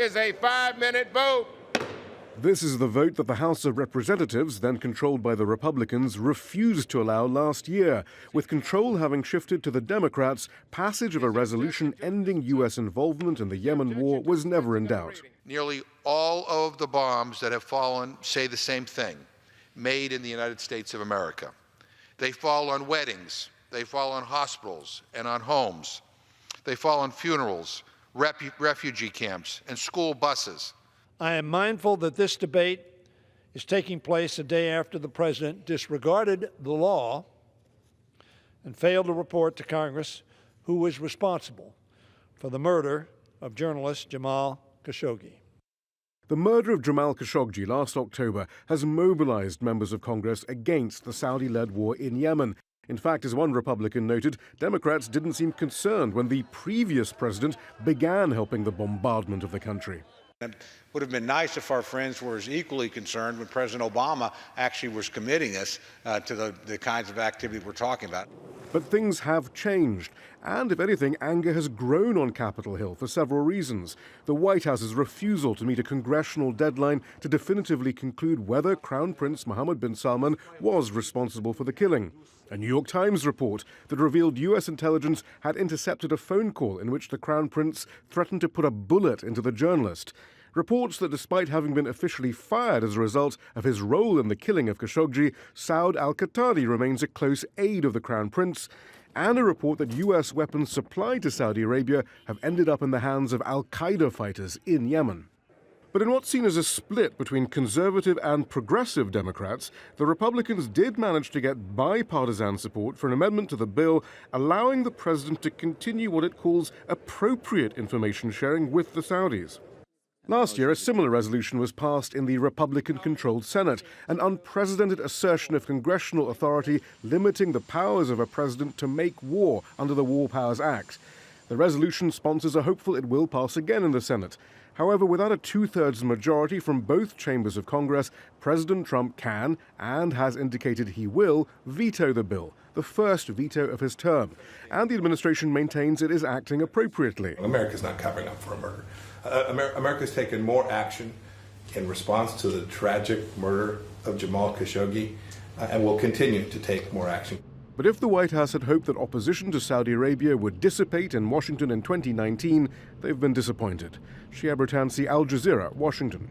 is a 5-minute vote. This is the vote that the House of Representatives, then controlled by the Republicans, refused to allow last year. With control having shifted to the Democrats, passage of a resolution ending U.S. involvement in the Yemen war was never in doubt. Nearly all of the bombs that have fallen say the same thing: made in the United States of America. They fall on weddings, they fall on hospitals and on homes. They fall on funerals, refugee camps, and school buses. I am mindful that this debate is taking place a day after the President disregarded the law and failed to report to Congress who was responsible for the murder of journalist Jamal Khashoggi. The murder of Jamal Khashoggi last October has mobilized members of Congress against the Saudi-led war in Yemen. In fact, as one Republican noted, Democrats didn't seem concerned when the previous president began helping the bombardment of the country. It would have been nice if our friends were as equally concerned when President Obama actually was committing us to the kinds of activity we're talking about. But things have changed, and if anything, anger has grown on Capitol Hill for several reasons. The White House's refusal to meet a congressional deadline to definitively conclude whether Crown Prince Mohammed bin Salman was responsible for the killing. A New York Times report that revealed U.S. intelligence had intercepted a phone call in which the Crown Prince threatened to put a bullet into the journalist. Reports that despite having been officially fired as a result of his role in the killing of Khashoggi, Saud al-Qahtani remains a close aide of the Crown Prince, and a report that U.S. weapons supplied to Saudi Arabia have ended up in the hands of al-Qaeda fighters in Yemen. But in what's seen as a split between conservative and progressive Democrats, the Republicans did manage to get bipartisan support for an amendment to the bill allowing the president to continue what it calls appropriate information sharing with the Saudis. Last year, a similar resolution was passed in the Republican-controlled Senate, an unprecedented assertion of congressional authority limiting the powers of a president to make war under the War Powers Act. The resolution sponsors are hopeful it will pass again in the Senate. However, without a two-thirds majority from both chambers of Congress, President Trump can, and has indicated he will, veto the bill, the first veto of his term. And the administration maintains it is acting appropriately. America's not covering up for a murder. America's taken more action in response to the tragic murder of Jamal Khashoggi and will continue to take more action. But if the White House had hoped that opposition to Saudi Arabia would dissipate in Washington in 2019, they've been disappointed. Shihab, Rattansi, Al Jazeera, Washington.